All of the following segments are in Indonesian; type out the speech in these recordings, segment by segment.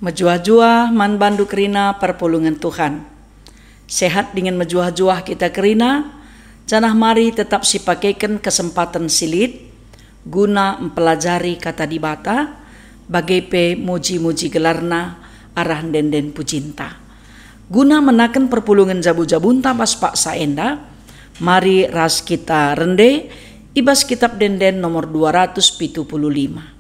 Mejuah-juah man bandu kerina perpulungan Tuhan. Sehat dengan mejuah-juah kita kerina, janah mari tetap sipakaikan kesempatan silit guna mempelajari kata dibata bagai pe muji-muji gelarna arah denden pujinta. Guna menaken perpulungan jabu-jabunta pas pak saenda, mari ras kita rende ibas kitab denden nomor 275.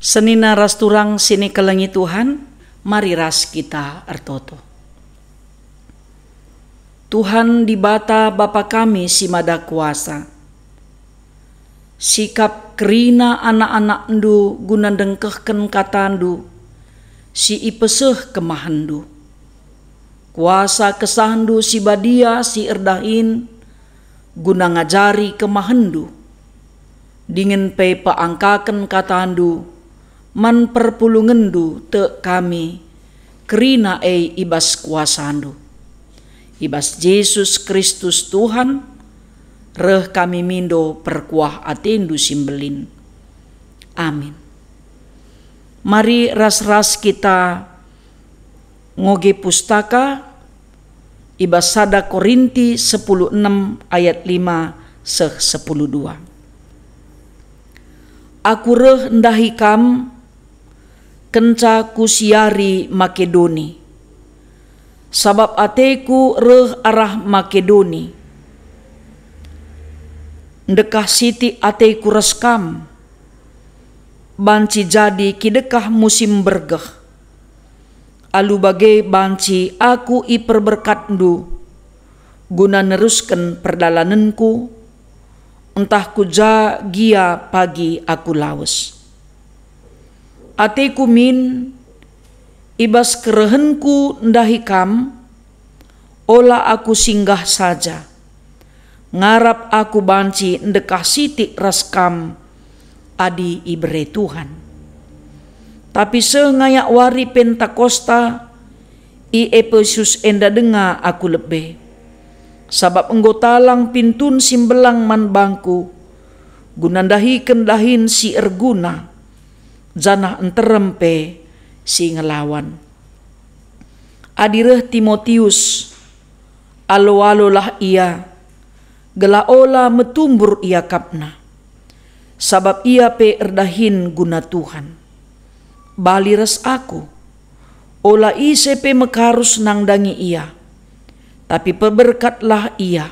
Senina ras turang sini kelengi Tuhan, mari ras kita artoto. Tuhan dibata Bapa kami si mada kuasa. Sikap kerina anak-anak ndu guna dengkehken katandu, si ipeseh kemahandu. Kuasa kesahandu si badia si erdahin, guna ngajari kemahandu. Dingin pe paangkaken katandu, man perpulungendu te kami kerina ibas kuasandu. Ibas Yesus Kristus Tuhan, reh kami mindo perkuah atendu simbelin. Amin. Mari ras-ras kita ngoge pustaka ibas 1 Korinti 10:6 ayat 5 10:2. Aku reh ndahi kam kenca kusiari Makedoni, sabab ateku reh arah Makedoni. Ndekah siti ateku reskam, banci jadi kidekah musim bergeh. Alu bagai banci aku iperberkatndu, guna neruskan perdalananku, entah kuja gia pagi aku lawas. Ateku min ibas kerehenku ndahikam, ola aku singgah saja. Ngarap aku banci ndekah siti raskam adi ibre Tuhan. Tapi sengayak wari Pentakosta i Efesus enda denga aku lebih. Sabab enggotalang pintun simbelang man bangku, gunandahi kendahin si erguna, janah enterempe si ngelawan. Adireh Timotius, alo-alolah ia, gelaola metumbur ia kapna, sabab ia pe erdahin guna Tuhan. Bali res aku, ola ise pe mekarus nangdangi ia, tapi peberkatlah ia,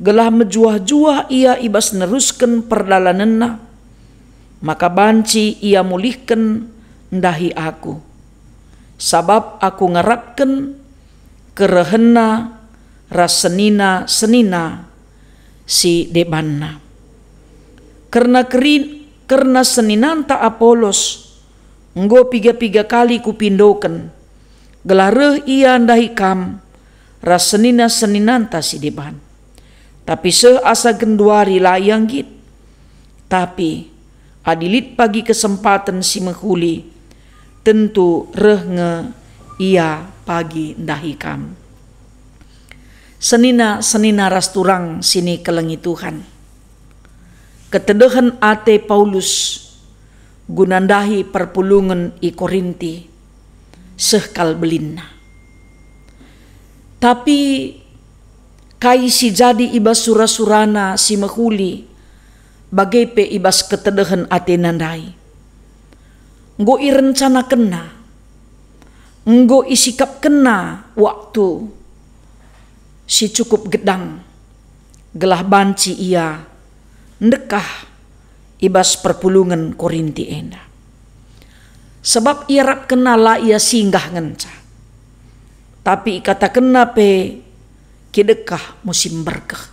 gelah mejuah-juah ia ibas nerusken perdalanenna, maka banci ia mulihken ndahi aku, sabab aku ngarapken kerehena ras senina si debanna. Karena seninanta Apolos nggo 3 kali kupindoken, gelareh ia ndahi kam ras seninanta si deban. Tapi seasa genduari layang git, tapi adilit pagi kesempatan si menghuli, tentu reh ia pagi ndahi kam. Senina ras turang sini kelengi Tuhan. Ketedehan ate Paulus gunandahi perpulungan i Korinti sehkal belinna. Tapi kai si jadi ibas sura-surana si menghuli bagai pe ibas ketedehan ate nandai. Nggo irencana kena nggo isikap kena waktu si cukup gedang gelah banci ia ndekah ibas perpulungan Korinti enda. Sebab ia rap kena la ia singgah ngenca. Tapi kata kena pe kidekah musim berkah.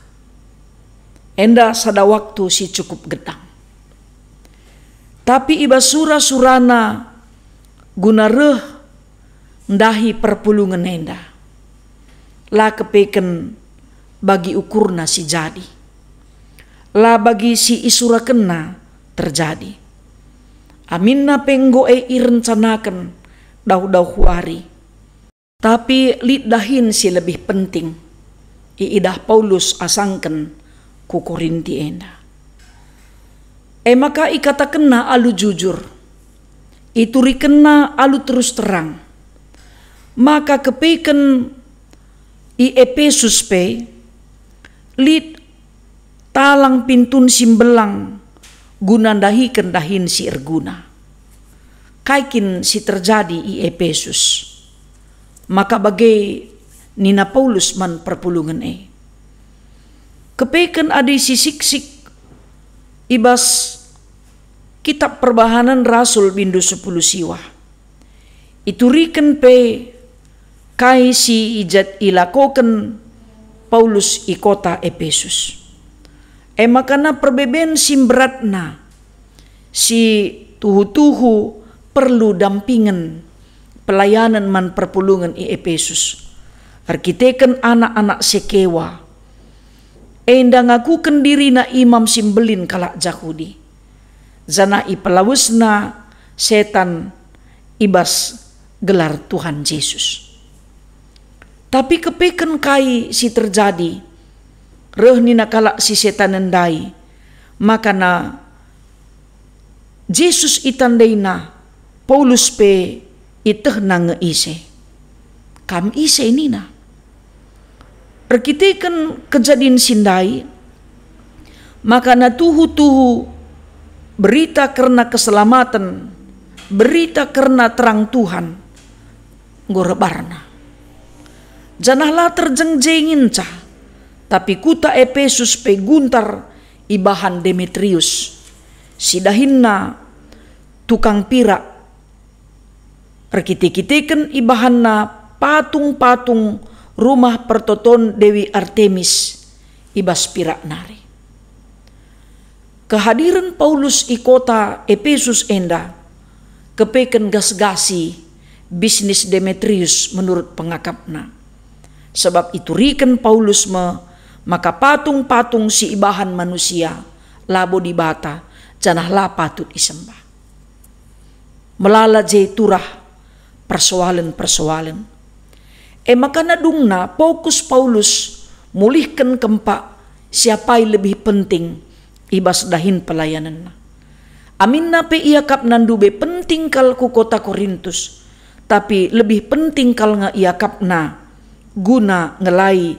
Enda sada waktu si cukup gedang. Tapi ibas surana guna reh ndahi perpulungan enda. La kepeken bagi ukurna si jadi. La bagi si isura kena terjadi. Aminna penggo irencanakan dahu hari. Tapi lidahin si lebih penting. Iidah Paulus asangken ku Korinti enda. Maka ikata kena alu jujur. Ituri kena alu terus terang. Maka kepeken Efesus pe lid talang pintun simbelang guna dahikan dahin si erguna. Kaikin si terjadi Efesus. Maka bagai nina Paulus man perpulungan Kepeken adi si siksik ibas kitab perbahanan Rasul bindu 10 siwa. Ituriken pe kai si ijat ilakoken Paulus i kota Efesus. Makana perbeben simberatna si tuhu-tuhu perlu dampingan pelayanan man perpulungan i Efesus. Arkiteken anak-anak sekewa. Enda ngakuken diri na imam simbelin kalak Jahudi. Zana i pelawusna setan ibas gelar Tuhan Yesus. Tapi kepeken kai si terjadi, reh nina kalak si setan endai, maka na Yesus itandaina Paulus pe iteh na ngeise. Kam ise nina. Perkitekan kejadian sindai, maka na tuhu-tuhu berita karena keselamatan, berita karena terang Tuhan, gorebarna. Janahlah terjengjengin cah, tapi kuta Efesus pe guntar ibahan Demetrius, sidahinna tukang pirak, perkite-kiteken ibahanna patung-patung rumah pertoton Dewi Artemis ibas pirak nari. Kehadiran Paulus i kota Efesus enda kepeken gas-gasi bisnis Demetrius menurut pengakapna. Sebab itu riken Paulus maka patung-patung si ibahan manusia labo dibata janahlah patut isembah. Melala jay turah persoalan-persoalan. Maka nadungna fokus Paulus mulihkan kempak siapa yang lebih penting ibas dahin pelayanan. Aminna pe ia kap nandube penting kal ku kota Korintus, tapi lebih penting kal nga ia kap na guna ngelai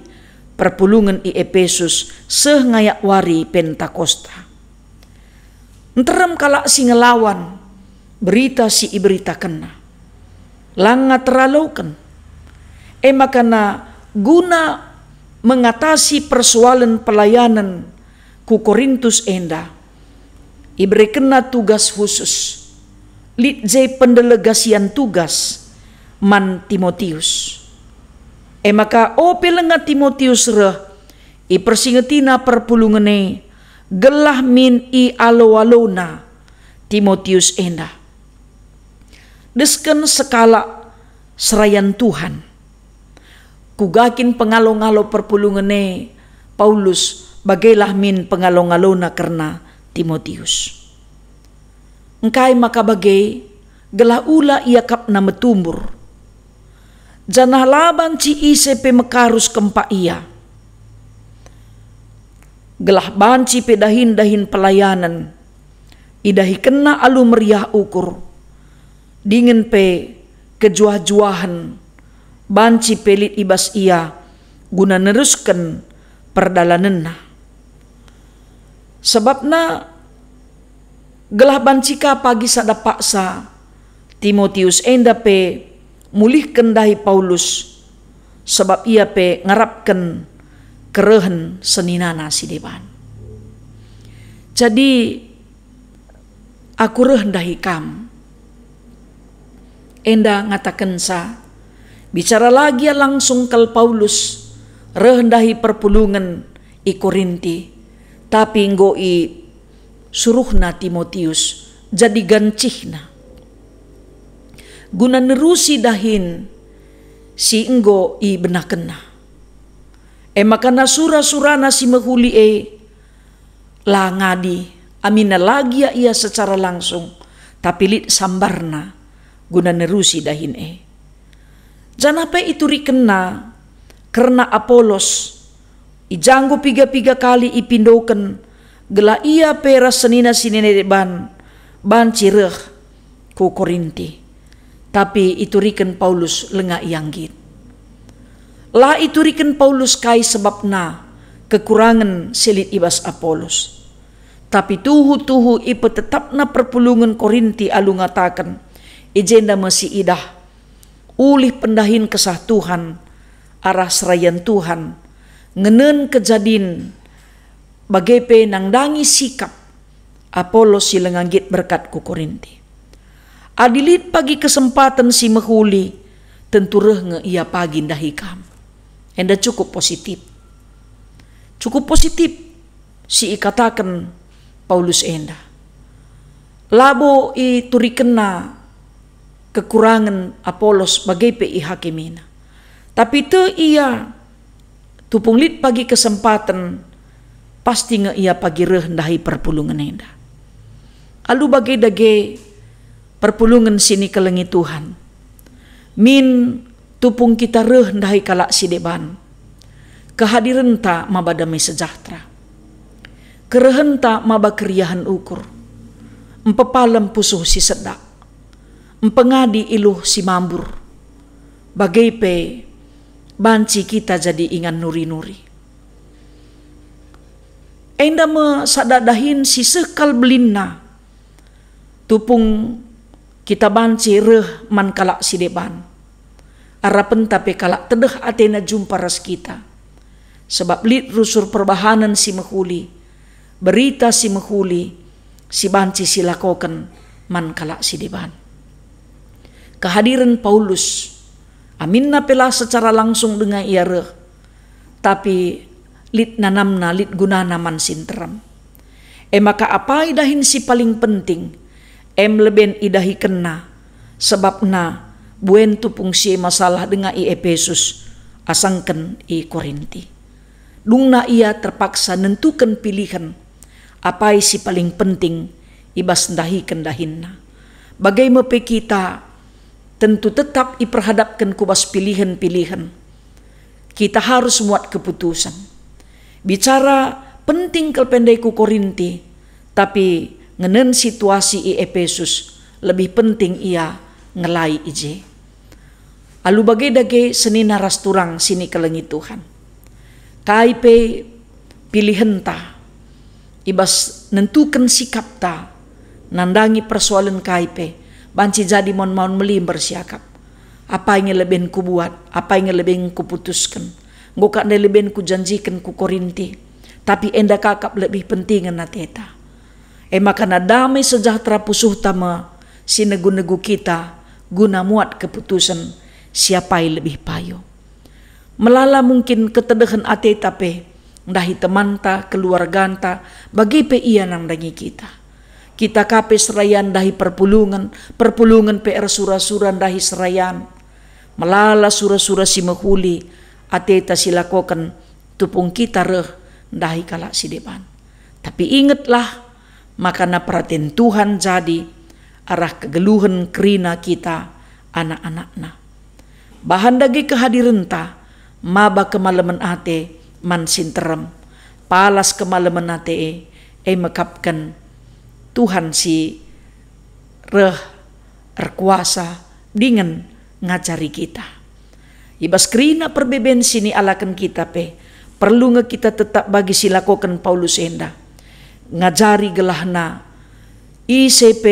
perpulungan i Efesus ngayak wari Pentakosta. Enterem kalak si ngelawan berita si iberita kena langa teralaukan. Makana guna mengatasi persoalan pelayanan ku Korintus enda iberi kena tugas khusus litjay pendelegasian tugas man Timotius. Maka pelenga Timotius reh i persingetina perpulungane gelah min i alo-alona Timotius enda. Desken sekala serayan Tuhan. Kugakin pengalo-ngalo perpulungane Paulus bagailah min pengalo-ngalona karena Timotius. Engkai maka bagai gelah ula ia kap na metumbur. Janah laban ci ise pe mekarus kempa ia. Gelah banci pe dahin-dahin pelayanan. Idahi kena alu meriah ukur. Dingin pe kejuah-juahan. Banci pelit ibas ia guna neruskan perdalanenna. Sebabna gelah bancika pagi sada paksa Timotius enda pe mulihkan dahi Paulus sebab ia pe ngarapkan kerehen seninana si deban. Jadi aku rendahi kam. Enda ngatakan sa bicara lagi langsung kal Paulus rendahi perpulungan i Korinti, tapi ngoi suruhna Timotius jadi gancihna guna nerusi dahin si enggo i benakena. Makana sura-surana si mahuli la ngadi amina lagi ya ia secara langsung, tapi lit sambarna guna nerusi dahin Janape itu rikena karena Apolos ijanggo piga-piga kali ipindoken gela ia pera senina sinene ban cireh ku Korinti, tapi itu riken Paulus lenga ianggit. La itu riken Paulus kai sebabna kekurangan selit ibas Apolos. Tapi tuhu-tuhu ipe tetapna perpulungan Korinti alu ngatakan ijenda masih idah ulih pendahin kesah Tuhan arah serayan Tuhan ngenen kejadin bagepe nang dangi sikap Apolos si lenganggit berkat ku Korinti. Adilit pagi kesempatan si mahuli tentu nge ia pagi ndahikam. Enda cukup positif. Cukup positif si ikatakan Paulus enda. Labo i turikena kekurangan Apolos bagepe i hakimina. Tapi te ia tupung lit pagi kesempatan pasti nge ia pagi rendahi perpulungan enda. Alu bagai dage perpulungan sini kelengi Tuhan. Min tupung kita rendahi kalak si deban. Kehadiran ta mabadamai sejahtera. Kerehen ta mabakeriahan ukur. Empepalem pusuh si sedak. Empengadi iluh si mambur. Bagai pe banci kita jadi ingan nuri-nuri. Enda me sadadahin si sekal belinna. Tupung kita banci reh man kalak si deban. Arapen tapi kalak tedeh atena jumpa ras kita. Sebab lit rusur perbahanan si mahuli. Berita si mahuli. Si banci si lakokan man kalak si deban. Kehadiran Paulus. Aminna pela secara langsung dengan ia reh. Tapi lit nanamna lit gunana man sinteram. Maka apa idahin si paling penting. Leben idahi kena. Sebab na buen tupung si masalah dengan i Efesus. Asangken i Korinti. Dungna ia terpaksa nentukan pilihan. Apa si paling penting ibas ndahi kendahinna. Bagai mepe kita tentu tetap iperhadapkan kubas pilihan-pilihan. Kita harus muat keputusan. Bicara penting kelpendai ku Korinti, tapi ngenen situasi i Efesus lebih penting ia ngelai ije. Alu bagai dage senina rasturang sini kelengi Tuhan. Kaipe pilihan ta, ibas nentukan sikap ta, nandangi persoalan kaipe, banci jadi mon-mon melimber siakap. Apa yang lebih ku buat, apa yang lebih ku putuskan. Ngokak na lebih ku janjikan ku Korinti, tapi enda kakap lebih pentingan na teta. Maka na damai sejahtera pusuh tama sinegu-negu kita guna muat keputusan siapa yang lebih payo. Melala mungkin ketedehan ate tape ndahi temanta keluarganta bagi pe ia nang dangi kita. Kita kape serayan dahi perpulungan PR sura-sura dahi serayan. Melala sura-sura si mahuli ateta silakokan tupung kita reh dahi kalak si depan. Tapi ingatlah makana perhatian Tuhan jadi arah kegeluhan kerina kita anak-anakna. Bahan dagi kehadiran ta maba kemalaman ate man sinterem palas kemalaman ate mekapkan Tuhan si reh erkuasa dengan ngajari kita. Ibas kerina perbeben sini alakan kita pe perlu nge kita tetap bagi silakokan Paulus enda ngajari gelahna ICP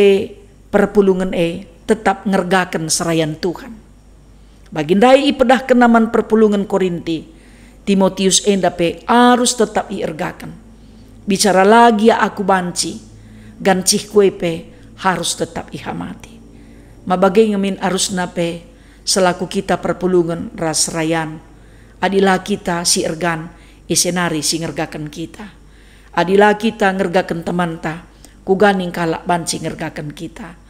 perpulungan tetap ngergakan serayan Tuhan. Bagindai ipedah kenaman perpulungan Korinti, Timotius enda pe harus tetap iergakan. Bicara lagi ya aku banci, gancih kue pe harus tetap ihamati. Mabagai ngemin arus nape selaku kita perpulungan ras rayan. Adilah kita si ergan isenari si ngergakan kita. Adilah kita ngergakan teman ta, kuganing kalak banci ngergakan kita.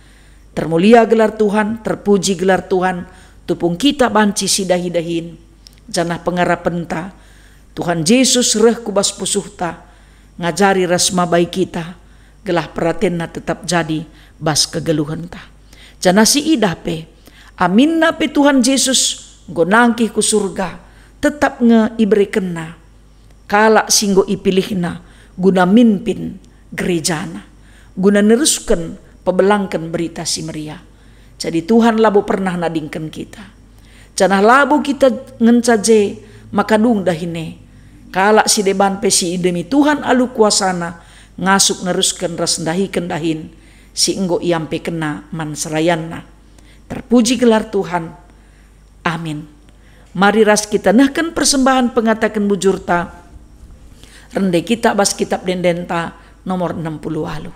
Termulia gelar Tuhan, terpuji gelar Tuhan, tupung kita banci si dahi-dahin. Janah pengarapan ta, Tuhan Yesus reh kubas pusuh ta, ngajari rasma baik kita, gelah perhatian na tetap jadi bas kegeluhan ta. Janah si idah pe, amin na pe Tuhan Yesus, gonangkih ku surga, tetap ngeiberi kena, kalak singgo ipilihna, guna mimpin gerejana, guna neruskan pebelangkan berita si Maria. Jadi Tuhan labu pernah nadingkan kita. Janah labu kita ngencaje makadung dahine. Kalak si deban pe si demi Tuhan alu kuasana ngasuk neruskan ras dahikan dahin si enggo iampe kena man serayanna. Terpuji gelar Tuhan. Amin. Mari ras kita nahkan persembahan pengatakan bujurta. Rende kita bas kitab dendenta nomor 60 alu.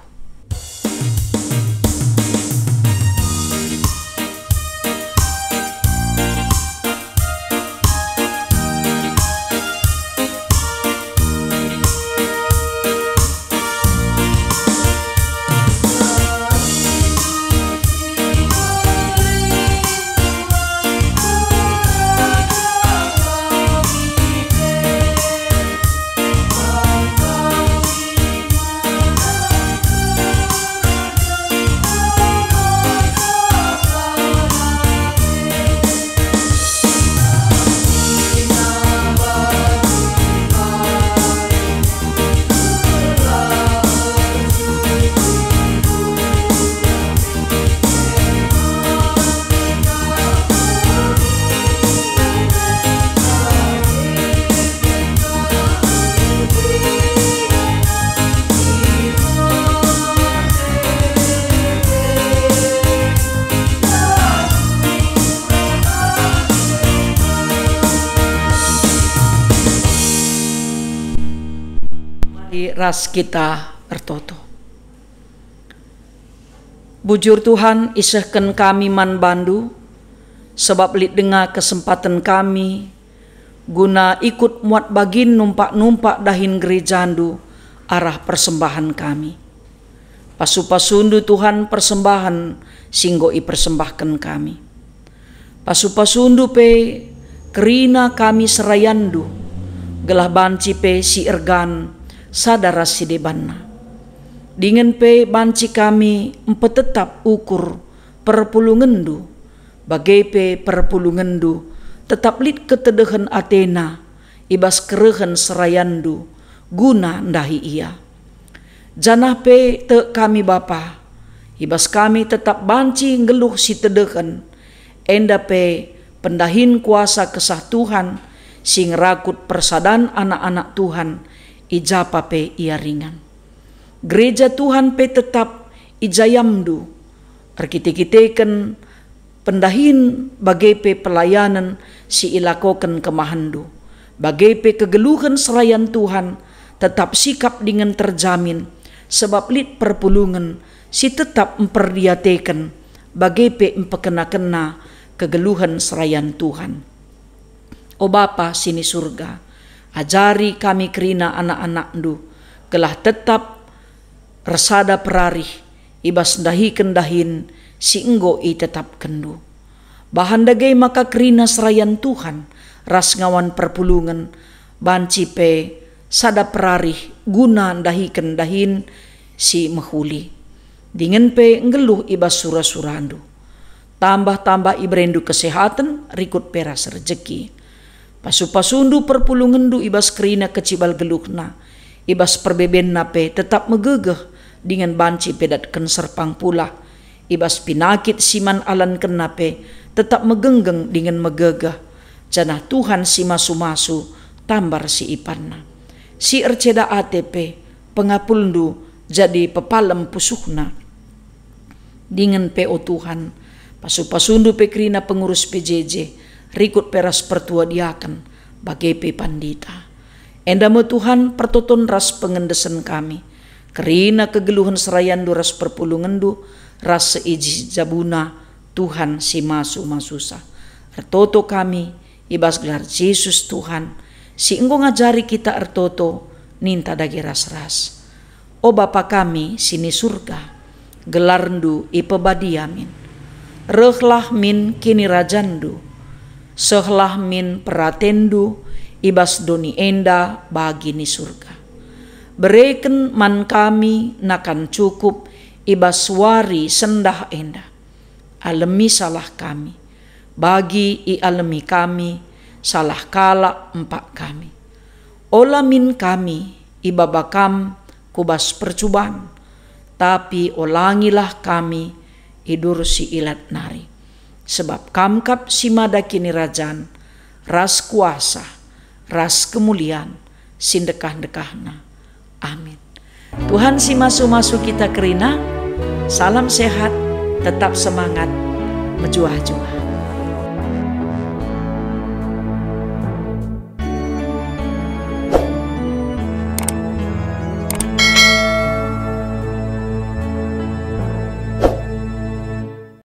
Ras kita bertoto. Bujur Tuhan isahkan kami man bandu, sebab lid dengar kesempatan kami, guna ikut muat bagin numpak-numpak dahin gerejandu arah persembahan kami. Pasu-pasundu Tuhan persembahan singgoi persembahkan kami. Pasu-pasundu pe kerina kami serayandu, gelah banci pe si ergan sadara si debanna. Dengan pe banci kami empetetap ukur perpulungendu, bagai pe perpulungendu tetap lid ketedehan Athena, ibas kerehan serayandu, guna ndahi ia. Janah pe te kami Bapa, ibas kami tetap banci ngeluh si tedehan, enda pe pendahin kuasa kesah Tuhan, sing rakut persadan anak-anak Tuhan, ijapa pe ia ringan. Gereja Tuhan pe tetap ijayamdu, arkite-kiteken pendahin bagai pe pelayanan si ilakokan kemahandu, bagai pe kegeluhan serayan Tuhan tetap sikap dengan terjamin, sebab lid perpulungan si tetap memperdiateken bagai pe empekena-kena kegeluhan serayan Tuhan. O Bapa sini surga, ajari kami kerina anak-anak-Ndu, gelah tetap resada perarih, ibas dahi kendahin, si enggo i tetap kendu. Bahan dagai maka kerina serayan Tuhan, ras ngawan perpulungan, banci pe sada perarih, guna dahi kendahin, si mehuli. Dengan pe ngeluh ibas surah-surandu. Tambah-tambah ibrendu kesehatan, rikut peras rezeki. Pasu-pasundu perpulungendu ibas kerina kecibal geluhna, ibas perbeben nape tetap megegeh dengan banci pedatkan serpang pula, ibas pinakit siman alan kenape tetap megenggeng dengan megegeh. Janah Tuhan si masu-masu tambar si ipanna, si erceda ATP pengapulndu jadi pepalem pusuhna. Dengan PO Tuhan, pasu-pasundu pe kerina pengurus PJJ, rikut peras pertua diakan bagai pandita. Enda mo Tuhan pertoton ras pengendesan kami, kerina kegeluhan serayandu ras perpulungandu, ras seiji jabuna Tuhan si masusa. Ertoto kami ibas gelar Yesus Tuhan, si engkau ngajari kita ertoto ninta dagi ras-ras. O Bapa kami sini surga, gelarndu ipebadiamin, rehlah min kini rajandu, sehlah min peratendu, ibas doni enda bagi ni surga. Bereken man kami nakan cukup, ibas wari sendah enda. Alemi salah kami, bagi i alemi kami, salah kala empak kami. Ola min kami, ibabakam kubas percubaan, tapi olangilah kami idur si ilat nari. Sebab kamkap si mada kini rajan, ras kuasa, ras kemuliaan, sindekah-dekahna. Amin. Tuhan si masu-masu kita kerina, salam sehat, tetap semangat, menjuah-juah.